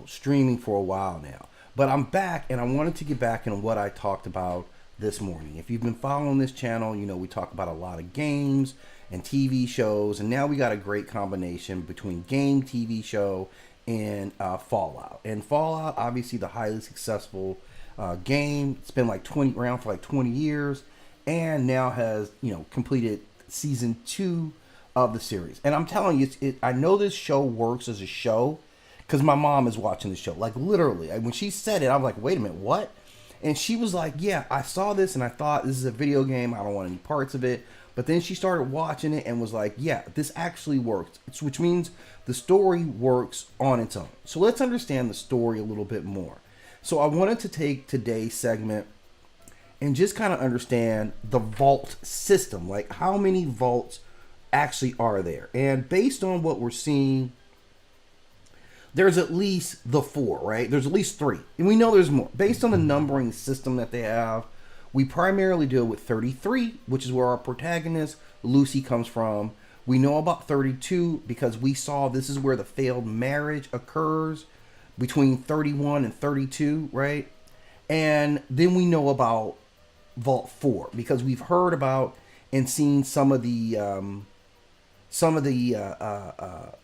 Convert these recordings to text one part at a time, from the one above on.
streaming for a while now. But I'm back, and I wanted to get back into what I talked about this morning. If you've been following this channel, we talk about a lot of games and TV shows, and now we got a great combination between game, TV show, and Fallout. And Fallout, obviously, the highly successful game. It's been like around for like 20 years, and now has completed season 2 of the series. And I'm telling you, I know this show works as a show because my mom is watching the show. Like literally, when she said it, I'm like, wait a minute, what? And she was like, yeah, I saw this and I thought this is a video game. I don't want any parts of it. But then she started watching it and was like, yeah, this actually works. Which means the story works on its own. So let's understand the story a little bit more. So I wanted to take today's segment and just kind of understand the vault system. Like how many vaults actually are there? And based on what we're seeing, there's at least the 4, right? There's at least 3. And we know there's more. Based on the numbering system that they have, we primarily deal with 33, which is where our protagonist, Lucy, comes from. We know about 32 because we saw this is where the failed marriage occurs between 31 and 32, right? And then we know about Vault 4 because we've heard about and seen some of the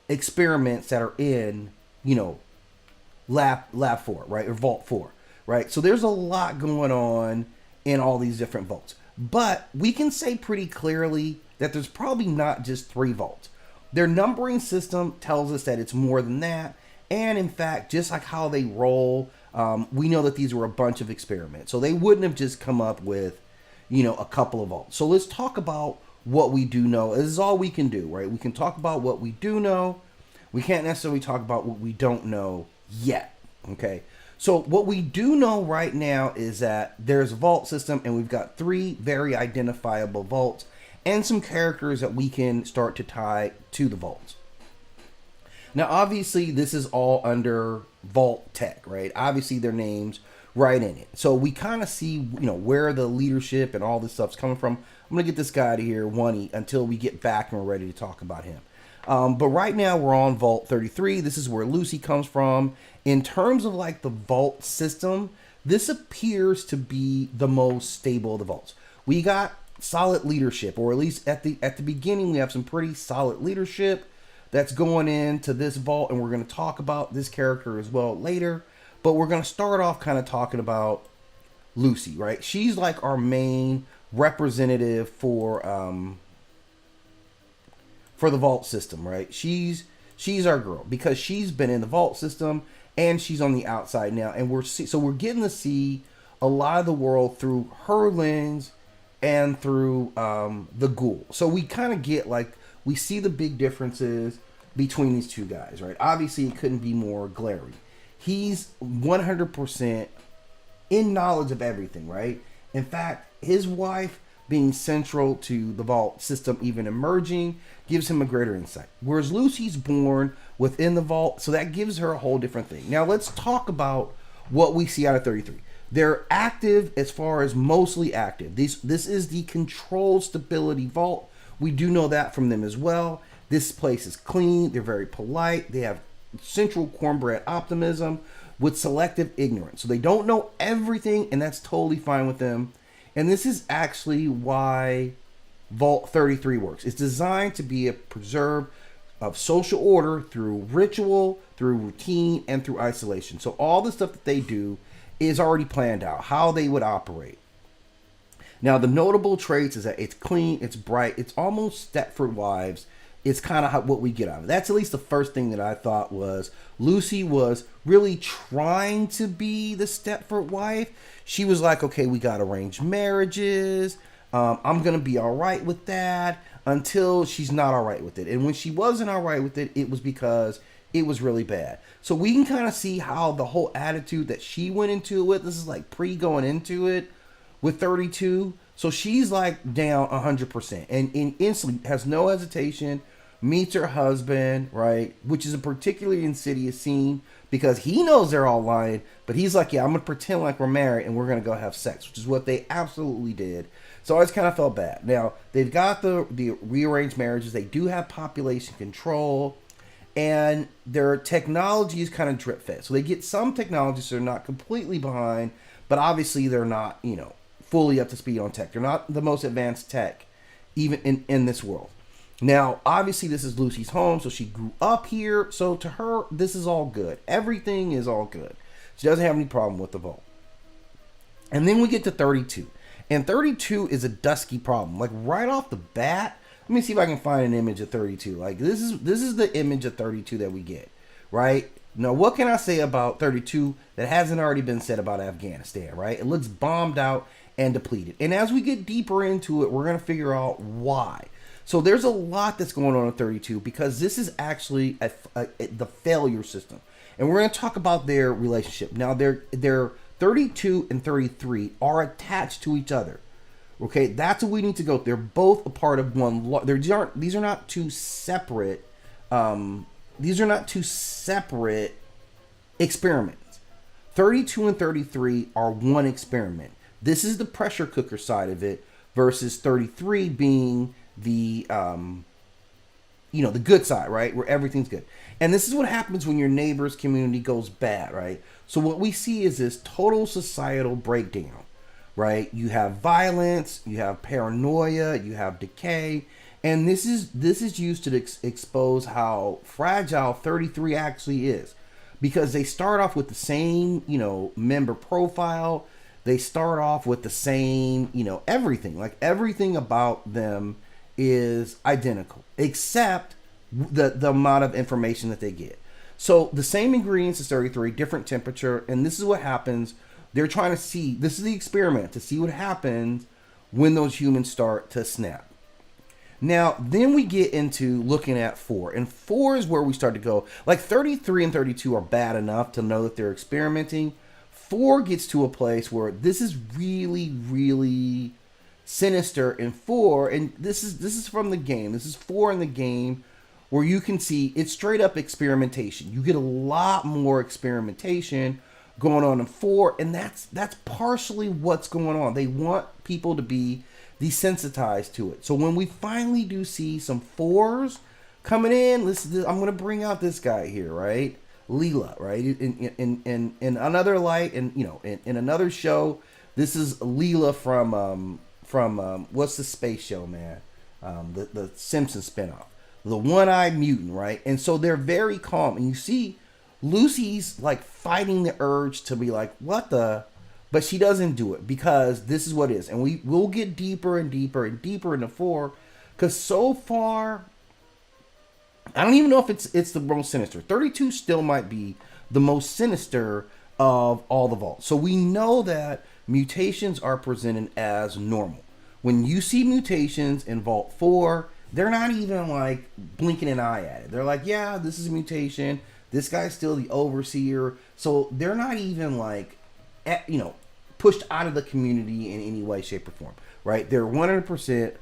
experiments that are in lab 4, right, or Vault 4, right? So there's a lot going on in all these different vaults, but we can say pretty clearly that there's probably not just 3 vaults. Their numbering system tells us that it's more than that, and in fact, just like how they roll, we know that these were a bunch of experiments, so they wouldn't have just come up with a couple of vaults. So let's talk about what we do know. This is all we can do, right? We can talk about what we do know. We can't necessarily talk about what we don't know yet, okay? So what we do know right now is that there's a vault system, and we've got 3 very identifiable vaults and some characters that we can start to tie to the vaults. Now, obviously, this is all under Vault-Tec, right? Obviously, their names right in it. So we kind of see, where the leadership and all this stuff's coming from. I'm going to get this guy out of here, Oney, until we get back and we're ready to talk about him. But right now we're on Vault 33. This is where Lucy comes from. In terms of like the vault system, this appears to be the most stable of the vaults. We got solid leadership, or at least at the beginning we have some pretty solid leadership that's going into this vault, and we're going to talk about this character as well later. But we're going to start off kind of talking about Lucy, right? She's like our main representative for the vault system, right? She's our girl because she's been in the vault system and she's on the outside now, and we're getting to see a lot of the world through her lens and through the ghoul. So we kind of get we see the big differences between these two guys, right? Obviously, it couldn't be more glaring. He's 100% in knowledge of everything, right? In fact, his wife being central to the vault system, even emerging, gives him a greater insight. Whereas Lucy's born within the vault, so that gives her a whole different thing. Now let's talk about what we see out of 33. They're active as far as mostly active. This is the controlled stability vault. We do know that from them as well. This place is clean. They're very polite. They have central cornbread optimism with selective ignorance. So they don't know everything, and that's totally fine with them. And this is actually why Vault 33 works. It's designed to be a preserve of social order through ritual, through routine, and through isolation. So all the stuff that they do is already planned out, how they would operate. Now, the notable traits is that it's clean, it's bright, it's almost Stepford Wives. It's kind of what we get out of it. That's at least the first thing that I thought was Lucy was really trying to be the Stepford wife. She was like, okay, we got arranged marriages. I'm going to be all right with that, until she's not all right with it. And when she wasn't all right with it, it was because it was really bad. So we can kind of see how the whole attitude that she went into it with, this is like going into it with 32. So she's like down 100% and instantly has no hesitation, meets her husband, right? Which is a particularly insidious scene because he knows they're all lying, but he's like, yeah, I'm going to pretend like we're married and we're going to go have sex, which is what they absolutely did. So I just kind of felt bad. Now, they've got the rearranged marriages. They do have population control. and their technology is kind of drip fed. So they get some technologies, so they're not completely behind, but obviously they're not, fully up to speed on tech. They're not the most advanced tech, even in this world. Now, obviously, this is Lucy's home, so she grew up here. So to her, this is all good. Everything is all good. She doesn't have any problem with the vault. And then we get to 32. And 32 is a dusky problem. Like right off the bat, let me see if I can find an image of 32. Like this is the image of 32 that we get, right? Now, what can I say about 32 that hasn't already been said about Afghanistan, right? It looks bombed out and depleted. And as we get deeper into it, we're going to figure out why. So there's a lot that's going on in 32 because this is actually the failure system. And we're going to talk about their relationship. Now, they're 32 and 33 are attached to each other. Okay, that's what we need to go. They're both a part of one. These are not two separate. These are not two separate experiments. 32 and 33 are one experiment. This is the pressure cooker side of it versus 33 being the the good side, right? Where everything's good. And this is what happens when your neighbor's community goes bad, right? So what we see is this total societal breakdown, right? You have violence, you have paranoia, you have decay, and this is used to expose how fragile 33 actually is, because they start off with the same, member profile. They start off with the same, everything. Like everything about them is identical, except the amount of information that they get. So the same ingredients as 33, different temperature, and this is what happens. They're trying to see, this is the experiment, to see what happens when those humans start to snap. Now, then we get into looking at 4, and 4 is where we start to go. Like 33 and 32 are bad enough to know that they're experimenting. 4 gets to a place where this is really, really sinister in 4, and this is from the game. This is 4 in the game, where you can see it's straight up experimentation. You get a lot more experimentation going on in 4, and that's partially what's going on. They want people to be desensitized to it. So when we finally do see some 4s coming in, I'm going to bring out this guy here, right? Leela, right? In another light, and in another show, this is Leela from what's the space show, man? The Simpsons spinoff, the one-eyed mutant, right? And so they're very calm, and you see Lucy's like fighting the urge to be like, what the, but she doesn't do it because this is what it is. And we'll get deeper and deeper and deeper into 4, because so far I don't even know if it's the most sinister. 32 still might be the most sinister of all the vaults. So we know that mutations are presented as normal. When you see mutations in Vault 4, they're not even like blinking an eye at it. They're like, yeah, this is a mutation. This guy's still the overseer. So they're not even like, pushed out of the community in any way, shape, or form, right? They're 100%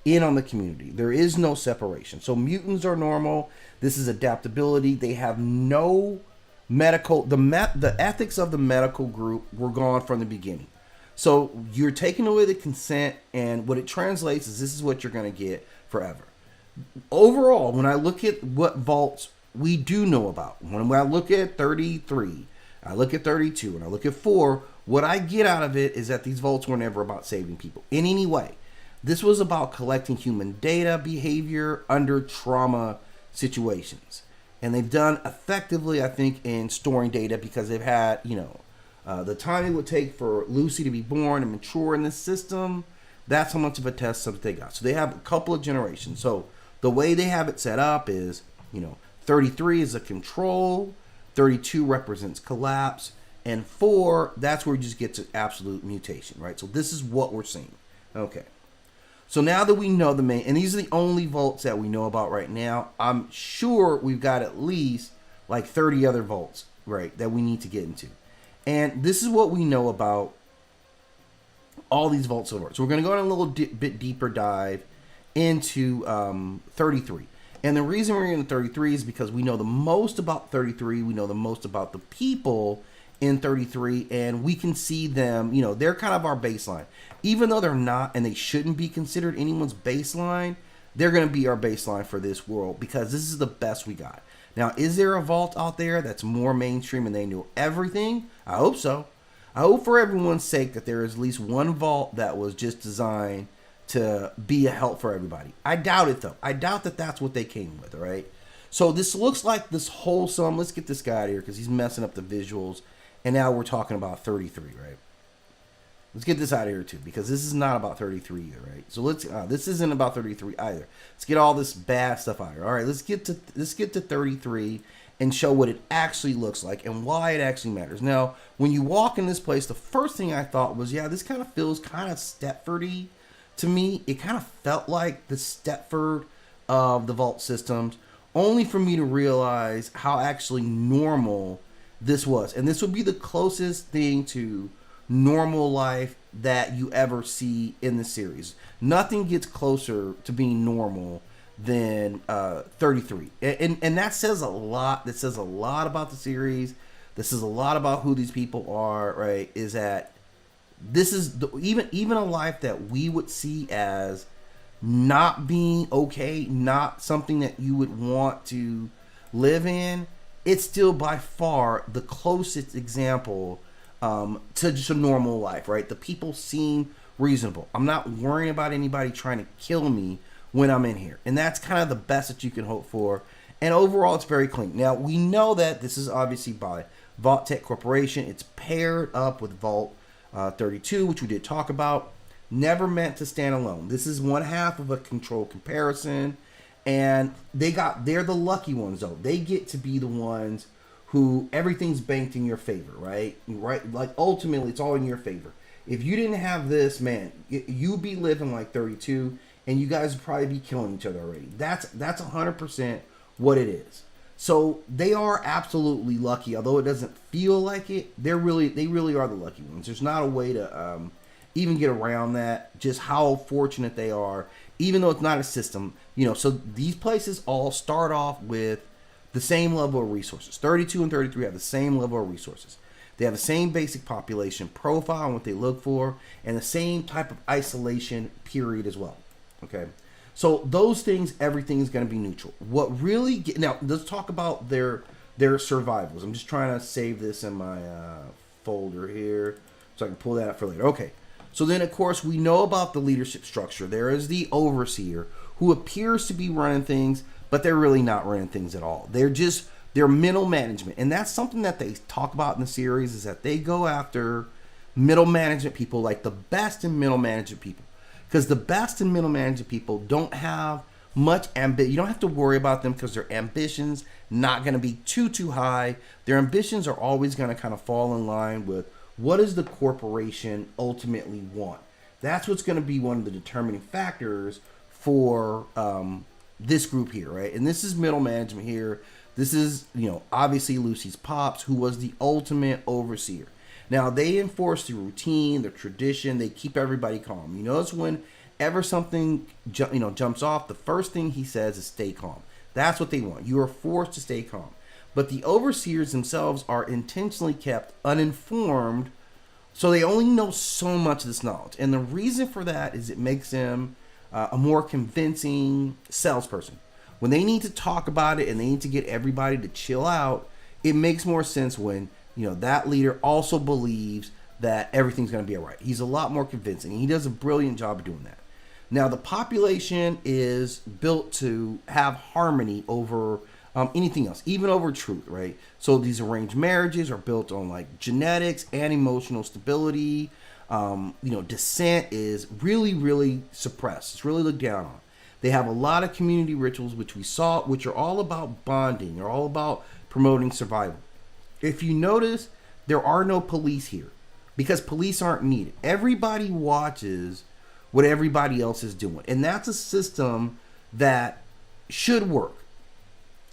in on the community. There is no separation. So mutants are normal. This is adaptability. They have no medical, the ethics of the medical group were gone from the beginning. So you're taking away the consent, and what it translates is this is what you're going to get forever. Overall, when I look at what vaults we do know about, when I look at 33, I look at 32, and I look at 4, what I get out of it is that these vaults were never about saving people in any way. This was about collecting human data behavior under trauma situations. And they've done effectively, I think, in storing data, because they've had, the time it would take for Lucy to be born and mature in this system. That's how much of a test that they got. So they have a couple of generations. So the way they have it set up is, 33 is a control, 32 represents collapse, and 4, that's where you just get to absolute mutation, right? So this is what we're seeing. Okay. So now that we know the main, and these are the only vaults that we know about right now, I'm sure we've got at least like 30 other vaults, right, that we need to get into. And this is what we know about all these vaults so far. So we're going to go on a little bit deeper dive into 33. And the reason we're in 33 is because we know the most about 33. We know the most about the people in 33, and we can see them, they're kind of our baseline. Even though they're not, and they shouldn't be considered anyone's baseline, they're going to be our baseline for this world, because this is the best we got. Now, is there a vault out there that's more mainstream and they know everything? I hope so. I hope for everyone's sake that there is at least one vault that was just designed to be a help for everybody. I doubt it, though. I doubt that that's what they came with, all right? So this looks like this wholesome. Let's get this guy out of here because he's messing up the visuals. And now we're talking about 33, right? Let's get this out of here too, because this is not about 33 either, right? So this isn't about 33 either. Let's get all this bad stuff out of here. All right, let's get to 33 and show what it actually looks like and why it actually matters. Now, when you walk in this place, the first thing I thought was, yeah, this kind of feels kind of Stepford-y to me. It kind of felt like the Stepford of the vault systems, only for me to realize how actually normal this was. And this would be the closest thing to normal life that you ever see in the series. Nothing gets closer to being normal than 33. And that says a lot. That says a lot about the series. This is a lot about who these people are, right? Is that this is even a life that we would see as not being okay, not something that you would want to live in. It's still by far the closest example to just a normal life, right? The people seem reasonable. I'm not worrying about anybody trying to kill me when I'm in here. And that's kind of the best that you can hope for. And overall, it's very clean. Now, we know that this is obviously by Vault-Tec Corporation. It's paired up with Vault 32, which we did talk about. Never meant to stand alone. This is one half of a control comparison. And they're the lucky ones, though. They get to be the ones who everything's banked in your favor, right? Right? Like, ultimately, it's all in your favor. If you didn't have this, man, you'd be living like 32, and you guys would probably be killing each other already. That's 100% what it is. So they are absolutely lucky, although it doesn't feel like it. They really are the lucky ones. There's not a way to even get around that. Just how fortunate they are, even though it's not a system. So these places all start off with the same level of resources. 32 and 33 have the same level of resources. They have the same basic population profile and what they look for, and the same type of isolation period as well. Okay, so those things, everything is going to be neutral. What really now? Let's talk about their survivals. I'm just trying to save this in my folder here so I can pull that up for later. Okay, so then of course we know about the leadership structure. There is the overseer who appears to be running things, but they're really not running things at all. They're middle management. And that's something that they talk about in the series, is that they go after middle management people, like the best in middle management people. Because the best in middle management people don't have much ambition. You don't have to worry about them because their ambitions not going to be too high. Their ambitions are always going to kind of fall in line with what does the corporation ultimately want. That's what's going to be one of the determining factors for this group here, right? And this is middle management here. This is, obviously Lucy's pops, who was the ultimate overseer. Now, they enforce the routine, the tradition. They keep everybody calm. You notice whenever something, jumps off, the first thing he says is stay calm. That's what they want. You are forced to stay calm. But the overseers themselves are intentionally kept uninformed, so they only know so much of this knowledge. And the reason for that is it makes them a more convincing salesperson. When they need to talk about it and they need to get everybody to chill out, it makes more sense when that leader also believes that everything's going to be all right. He's a lot more convincing, and he does a brilliant job of doing that. Now, the population is built to have harmony over anything else, even over truth, right? So these arranged marriages are built on like genetics and emotional stability. Dissent is really suppressed. It's really looked down on. They have a lot of community rituals, which we saw, which are all about bonding. They're all about promoting survival. If you notice, there are no police here because police aren't needed. Everybody watches what everybody else is doing. And that's a system that should work.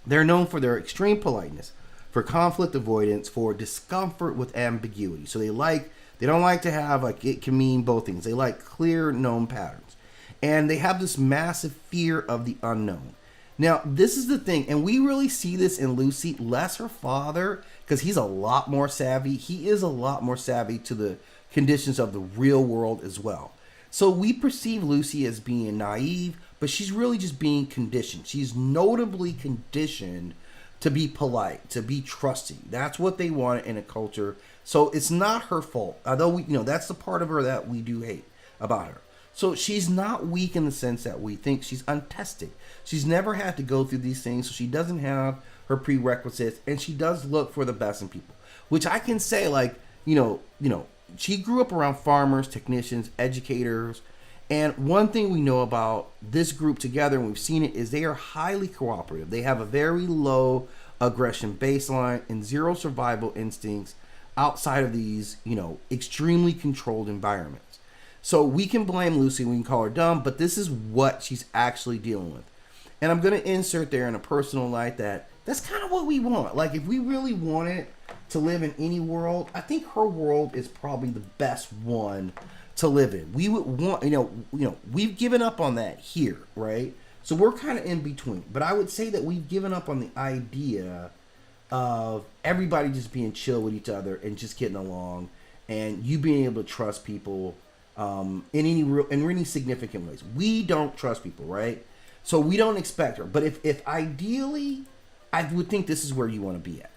They're known for their extreme politeness, for conflict avoidance, for discomfort with ambiguity. So they don't like to have, like, it can mean both things. They like clear, known patterns. And they have this massive fear of the unknown. Now, this is the thing, and we really see this in Lucy, less her father, because he's a lot more savvy. He is a lot more savvy to the conditions of the real world as well. So we perceive Lucy as being naive, but she's really just being conditioned. She's notably conditioned to be polite, to be trusting. That's what they want in a culture. So it's not her fault. Although that's the part of her that we do hate about her. So she's not weak in the sense that we think. She's untested. She's never had to go through these things, so she doesn't have her prerequisites, and she does look for the best in people. Which I can say, like, she grew up around farmers, technicians, educators, and one thing we know about this group together, and we've seen it, is they are highly cooperative. They have a very low aggression baseline and zero survival instincts outside of these, extremely controlled environments. So we can blame Lucy, we can call her dumb, but this is what she's actually dealing with. And I'm going to insert there in a personal light that's kind of what we want. Like, if we really wanted to live in any world, I think her world is probably the best one to live in. We would want, we've given up on that here, right? So we're kind of in between. But I would say that we've given up on the idea of everybody just being chill with each other and just getting along, and you being able to trust people in any significant ways. We don't trust people, right? So we don't expect her. But if ideally, I would think this is where you want to be at.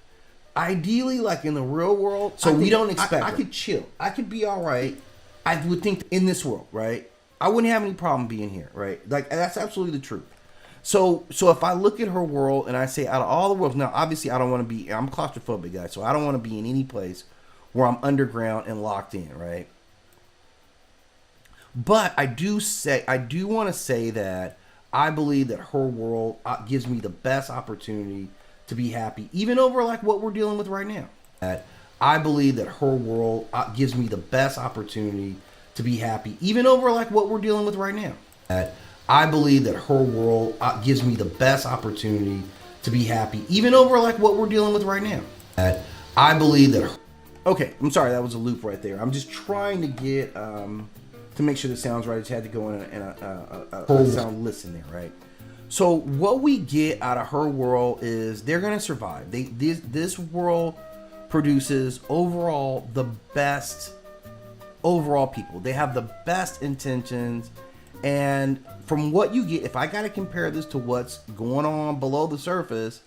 Ideally, like in the real world, so we don't expect I could chill. I could be all right. I would think in this world, right? I wouldn't have any problem being here, right? Like, that's absolutely the truth. So if I look at her world and I say, out of all the worlds, now obviously I'm claustrophobic, guys, so I don't want to be in any place where I'm underground and locked in, right? But I do want to say that I believe that her world gives me the best opportunity to be happy, even over like what we're dealing with right now. I believe that her world gives me the best opportunity to be happy, even over like what we're dealing with right now. I believe that her world gives me the best opportunity to be happy, even over like what we're dealing with right now. I believe that. Okay, I'm sorry, that was a loop right there. I'm just trying to get to make sure the sound's right. I just had to go in a sound listen there, right? So what we get out of her world is they're gonna survive. This world produces overall the best overall people. They have the best intentions, and from what you get, if I gotta compare this to what's going on below the surface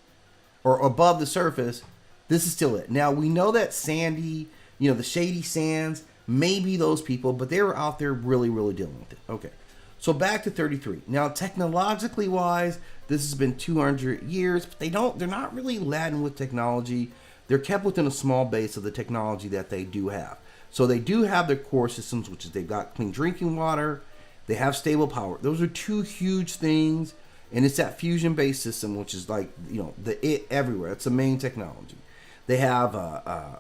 or above the surface, this is still it. Now we know that Sandy, the Shady Sands, maybe those people, but they were out there really, really dealing with it. Okay. So back to 33. Now, technologically wise, this has been 200 years, but they're not really laden with technology. They're kept within a small base of the technology that they do have. So they do have their core systems, which is they've got clean drinking water, they have stable power. Those are two huge things, and it's that fusion-based system, which is like, it everywhere. It's the main technology. They have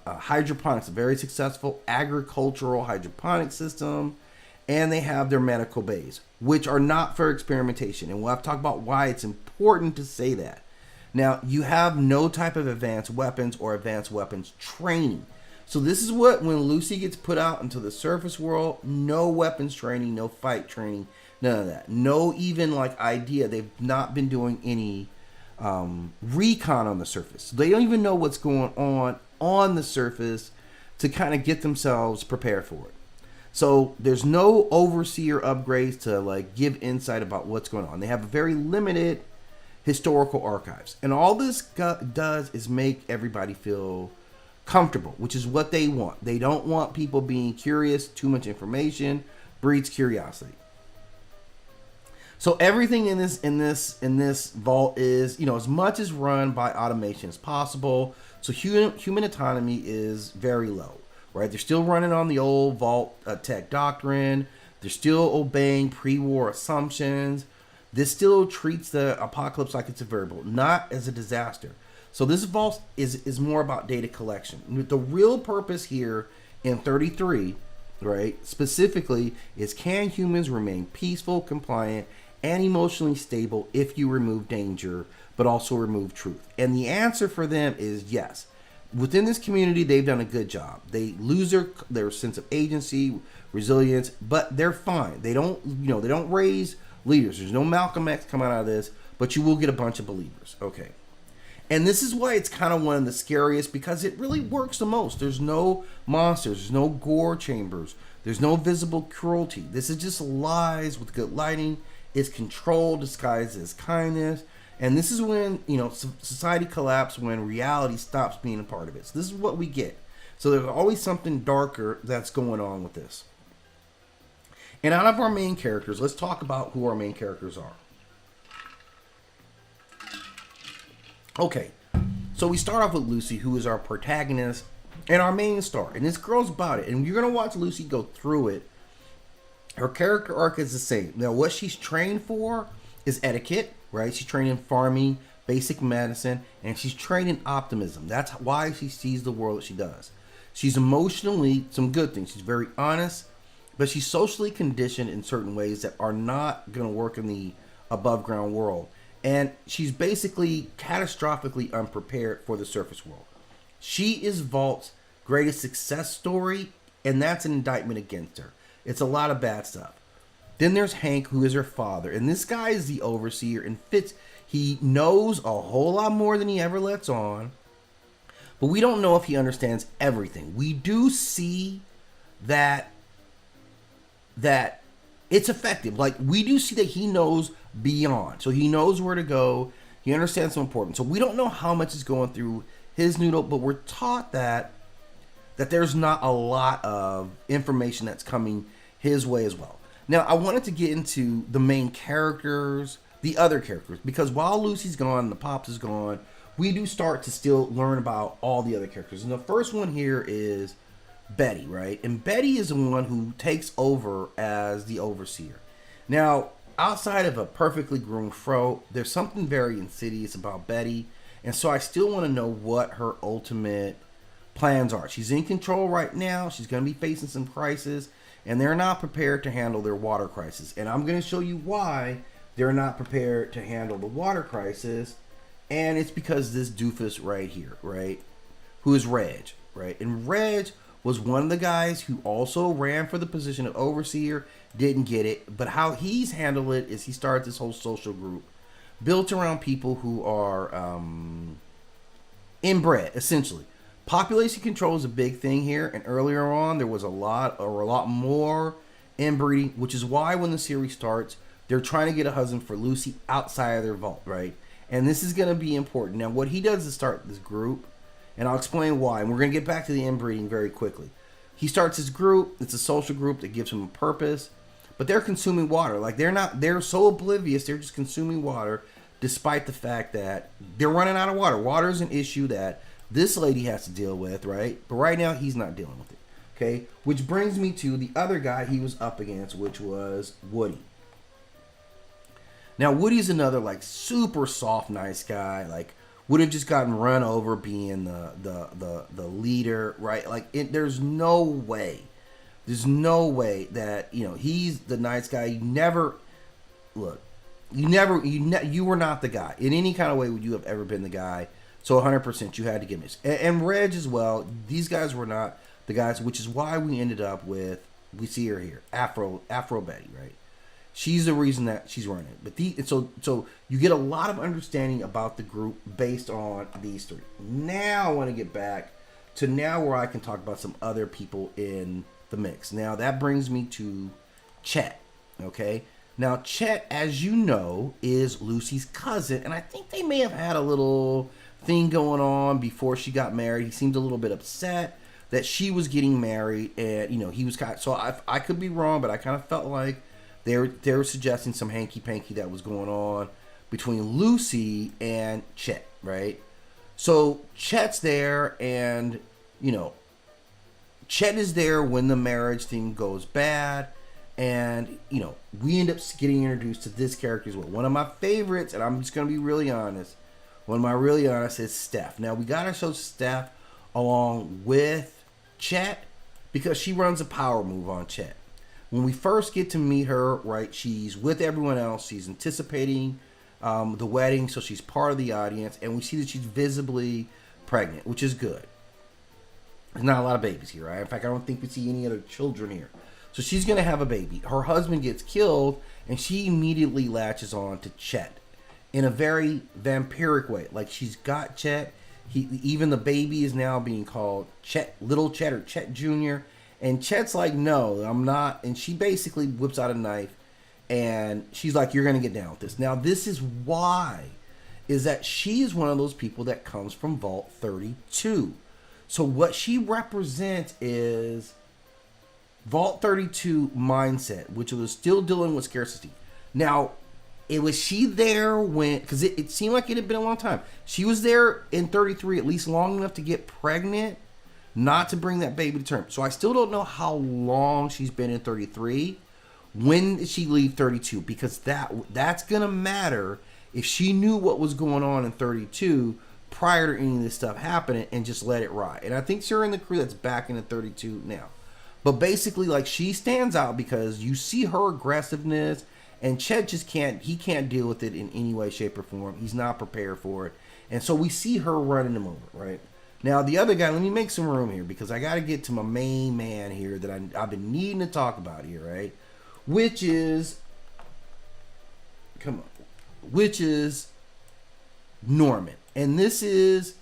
hydroponics, a very successful agricultural hydroponic system, and they have their medical bays, which are not for experimentation. And we'll have to talk about why it's important to say that. Now, you have no type of advanced weapons or advanced weapons training. So this is what, when Lucy gets put out into the surface world, no weapons training, no fight training, none of that. No even like idea. They've not been doing any recon on the surface. They don't even know what's going on the surface to kind of get themselves prepared for it. So there's no overseer upgrades to like give insight about what's going on. They have a very limited historical archives, and all this does is make everybody feel comfortable, which is what they want. They don't want people being curious. Too much information breeds curiosity. So everything in this vault is, as much as run by automation as possible. So human autonomy is very low, right? They're still running on the old Vault-Tec doctrine. They're still obeying pre-war assumptions. This still treats the apocalypse like it's a variable, not as a disaster. So this vault is more about data collection. The real purpose here in 33, right, specifically, is can humans remain peaceful, compliant, and emotionally stable if you remove danger, but also remove truth? And the answer for them is yes. Within this community, they've done a good job. They lose their sense of agency, resilience, but they're fine. They don't raise leaders. There's no Malcolm X coming out of this, but you will get a bunch of believers. Okay. And this is why it's kind of one of the scariest, because it really works the most. There's no monsters. There's no gore chambers. There's no visible cruelty. This is just lies with good lighting. It's control disguised as kindness. And this is when, society collapses, when reality stops being a part of it. So this is what we get. So there's always something darker that's going on with this. And out of our main characters, let's talk about who our main characters are. Okay, so we start off with Lucy, who is our protagonist and our main star. And this girl's about it. And you're going to watch Lucy go through it. Her character arc is the same. Now, what she's trained for is etiquette, right? She's trained in farming, basic medicine, and she's trained in optimism. That's why she sees the world that she does. She's emotionally, some good things. She's very honest, but she's socially conditioned in certain ways that are not going to work in the above ground world. And she's basically catastrophically unprepared for the surface world. She is Vault's greatest success story, and that's an indictment against her. It's a lot of bad stuff. Then there's Hank, who is her father. And this guy is the overseer and fits. He knows a whole lot more than he ever lets on. But we don't know if he understands everything. We do see that it's effective. Like, we do see that he knows beyond. So he knows where to go. He understands what's important. So we don't know how much is going through his noodle, but we're taught that there's not a lot of information that's coming his way as well. Now, I wanted to get into the main characters, the other characters, because while Lucy's gone and the Pops is gone, we do start to still learn about all the other characters. And the first one here is Betty, right? And Betty is the one who takes over as the overseer. Now, outside of a perfectly groomed fro, there's something very insidious about Betty. And so I still want to know what her ultimate plans are. She's in control right now. She's going to be facing some crisis, and they're not prepared to handle their water crisis. And I'm going to show you why they're not prepared to handle the water crisis. And it's because this doofus right here, right, who is Reg, right? And Reg was one of the guys who also ran for the position of overseer, didn't get it. But how he's handled it is he started this whole social group built around people who are inbred, essentially. Population control is a big thing here, and earlier on there was a lot more inbreeding, which is why when the series starts, they're trying to get a husband for Lucy outside of their vault, right? And this is going to be important. Now, what he does is start this group, and I'll explain why, and we're going to get back to the inbreeding very quickly. He starts his group. It's a social group that gives him a purpose, but they're consuming water. Like, they're so oblivious, they're just consuming water, despite the fact that they're running out of water. Water is an issue that this lady has to deal with, right? But right now, he's not dealing with it, okay? Which brings me to the other guy he was up against, which was Woody. Now, Woody's another, like, super soft, nice guy. Like, would have just gotten run over being the leader, right? Like, there's no way. There's no way that, he's the nice guy. You were not the guy. In any kind of way would you have ever been the guy. So 100% you had to give me. And Reg as well. These guys were not the guys, which is why we ended up with, we see her here, Afro Betty, right? She's the reason that she's running. But so you get a lot of understanding about the group based on these three. Now I want to get back to now where I can talk about some other people in the mix. Now that brings me to Chet, okay? Now Chet, as you know, is Lucy's cousin, and I think they may have had a little thing going on before she got married. He seemed a little bit upset that she was getting married, and he was kind of, so I could be wrong, but I kind of felt like they were suggesting some hanky-panky that was going on between Lucy and Chet, right? So Chet's there, and, Chet is there when the marriage thing goes bad, and, we end up getting introduced to this character as well. One of my favorites, and I'm just going to be really honest, one of my really honest is Steph. Now, we got to show Steph along with Chet because she runs a power move on Chet. When we first get to meet her, right, she's with everyone else. She's anticipating the wedding, so she's part of the audience. And we see that she's visibly pregnant, which is good. There's not a lot of babies here, right? In fact, I don't think we see any other children here. So she's going to have a baby. Her husband gets killed, and she immediately latches on to Chet in a very vampiric way. Like, she's got Chet. Even the baby is now being called Chet, Little Chet or Chet Jr., and Chet's like, no, I'm not. And she basically whips out a knife, and she's like, you're going to get down with this. Now, this is why is that she is one of those people that comes from Vault 32. So what she represents is Vault 32 mindset, which was still dealing with scarcity. Now, was she there when, because it seemed like it had been a long time. She was there in 33 at least long enough to get pregnant, not to bring that baby to term. So I still don't know how long she's been in 33. When did she leave 32? Because that's going to matter if she knew what was going on in 32 prior to any of this stuff happening and just let it ride. And I think you're in the crew that's back in the 32 now. But basically, like, she stands out because you see her aggressiveness, and Chet just can't deal with it in any way, shape, or form. He's not prepared for it. And so we see her running him over, right? Now, the other guy, let me make some room here because I got to get to my main man here that I've been needing to talk about here, right? Which is Norman. And this is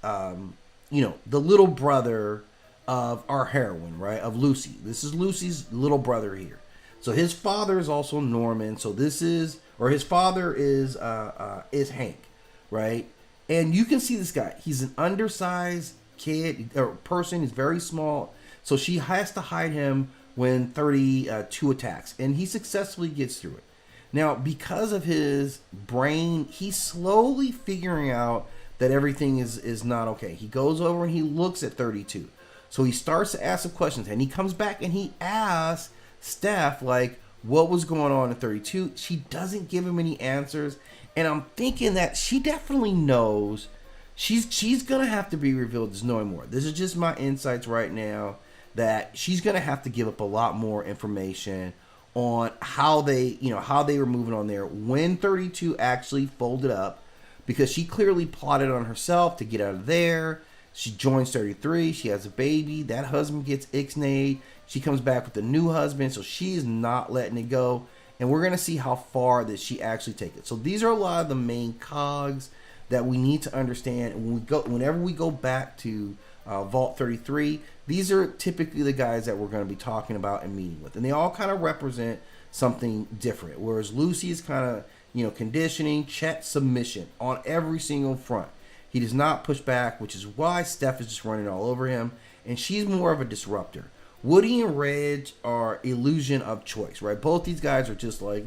you know, the little brother of our heroine, right? Of Lucy. This is Lucy's little brother here. So his father is also Norman. So his father is Hank, right? And you can see this guy. He's an undersized kid or person. He's very small. So she has to hide him when 32 attacks, and he successfully gets through it. Now, because of his brain, he's slowly figuring out that everything is not okay. He goes over and he looks at 32. So he starts to ask some questions, and he comes back and he asks Steph, like, what was going on in 32? She doesn't give him any answers, and I'm thinking that she definitely knows. She's going to have to be revealed as knowing more. This is just my insights right now, that she's going to have to give up a lot more information on how they were moving on there when 32 actually folded up, because she clearly plotted on herself to get out of there. She joins 33. She has a baby. That husband gets ixnayed. She comes back with a new husband, so she's not letting it go. And we're going to see how far that she actually takes it. So these are a lot of the main cogs that we need to understand. And whenever we go back to Vault 33, these are typically the guys that we're going to be talking about and meeting with. And they all kind of represent something different. Whereas Lucy is kind of, conditioning, Chet submission on every single front. He does not push back, which is why Steph is just running all over him. And she's more of a disruptor. Woody and Reg are illusion of choice, right? Both these guys are just like,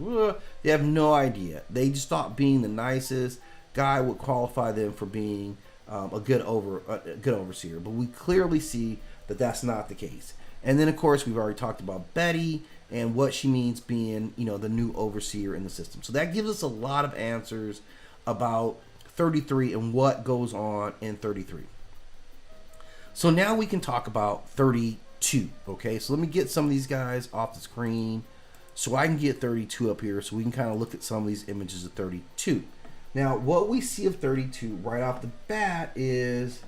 they have no idea. They just thought being the nicest guy would qualify them for being a good overseer. But we clearly see that that's not the case. And then, of course, we've already talked about Betty and what she means being, the new overseer in the system. So that gives us a lot of answers about 33 and what goes on in 33. So now we can talk about 32, okay? So let me get some of these guys off the screen so I can get 32 up here so we can kind of look at some of these images of 32. Now, what we see of 32 right off the bat is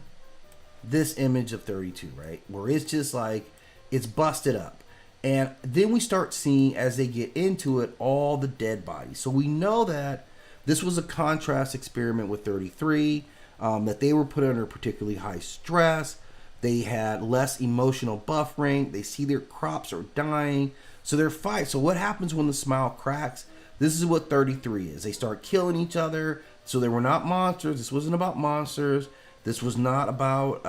this image of 32, right? Where it's just like, it's busted up. And then we start seeing, as they get into it, all the dead bodies. So we know that this was a contrast experiment with 33, that they were put under particularly high stress. They had less emotional buffering. They see their crops are dying. So they're fighting. So what happens when the smile cracks? This is what 33 is. They start killing each other. So they were not monsters. This wasn't about monsters. This was not about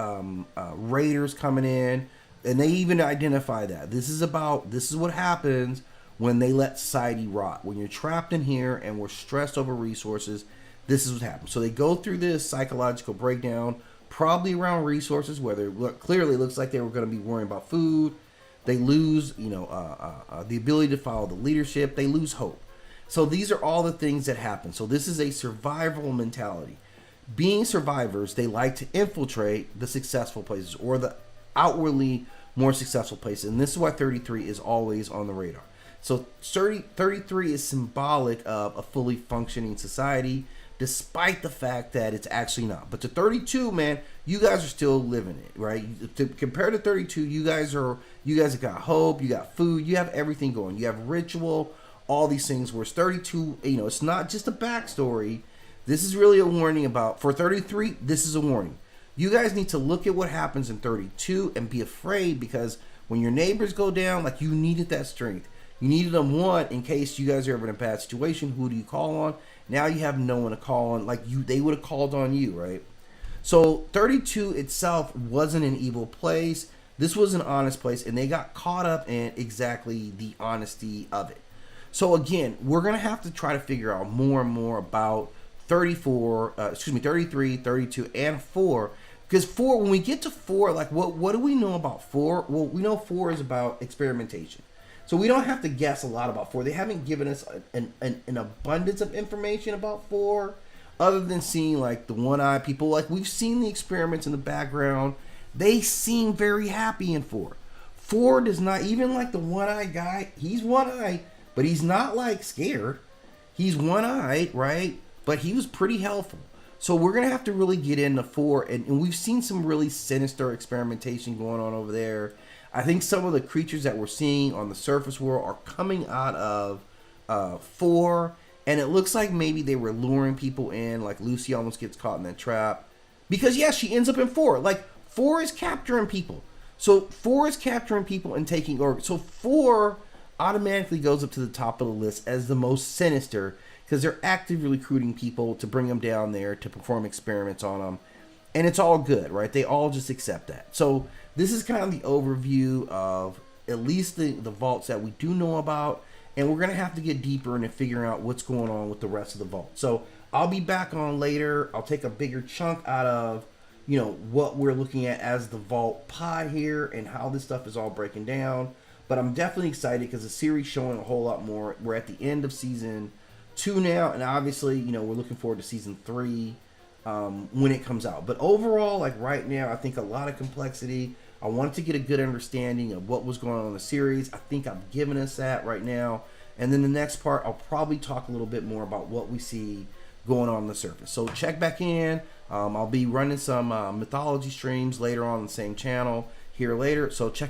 raiders coming in. And they even identify that. This is what happens when they let society rot. When you're trapped in here and we're stressed over resources, this is what happens. So they go through this psychological breakdown, probably around resources, where clearly looks like they were going to be worrying about food. They lose, the ability to follow the leadership. They lose hope. So these are all the things that happen. So this is a survival mentality. Being survivors, they like to infiltrate the successful places or the outwardly more successful places. And this is why 33 is always on the radar. So 33 is symbolic of a fully functioning society, despite the fact that it's actually not. But to 32, man, you guys are still living it, right? Compared to 32, you guys have got hope, you got food, you have everything going. You have ritual, all these things. Whereas 32, it's not just a backstory. This is really a warning for 33, this is a warning. You guys need to look at what happens in 32 and be afraid, because when your neighbors go down, you needed that strength. You needed them, one, in case you guys are ever in a bad situation. Who do you call on? Now you have no one to call on. Like they would have called on you, right? So 32 itself wasn't an evil place. This was an honest place, and they got caught up in exactly the honesty of it. So again, we're gonna have to try to figure out more and more about 33, 32, and 4. Because 4, when we get to 4, like what do we know about 4? Well, we know 4 is about experimentation. So we don't have to guess a lot about 4. They haven't given us an abundance of information about 4, other than seeing like the one-eyed people. Like we've seen the experiments in the background. They seem very happy in 4. 4 does not, even like the one-eyed guy, he's one-eyed, but he's not like scared. He's one-eyed, right? But he was pretty helpful. So we're going to have to really get into 4. And we've seen some really sinister experimentation going on over there. I think some of the creatures that we're seeing on the surface world are coming out of 4. And it looks like maybe they were luring people in. Like Lucy almost gets caught in that trap. Because, yeah, she ends up in 4. Like, 4 is capturing people. So 4 is capturing people and taking... So 4 automatically goes up to the top of the list as the most sinister, because they're actively recruiting people to bring them down there to perform experiments on them. And it's all good, right? They all just accept that. So this is kind of the overview of at least the vaults that we do know about. And we're going to have to get deeper into figuring out what's going on with the rest of the vault. So I'll be back on later. I'll take a bigger chunk out of, what we're looking at as the vault pie here and how this stuff is all breaking down. But I'm definitely excited because the series showing a whole lot more. We're at the end of season 2 now, and obviously, we're looking forward to season 3 when it comes out. But overall, like right now, I think a lot of complexity. I wanted to get a good understanding of what was going on in the series. I think I've given us that right now. And then the next part, I'll probably talk a little bit more about what we see going on the surface. So check back in. I'll be running some mythology streams later on the same channel here later. So check me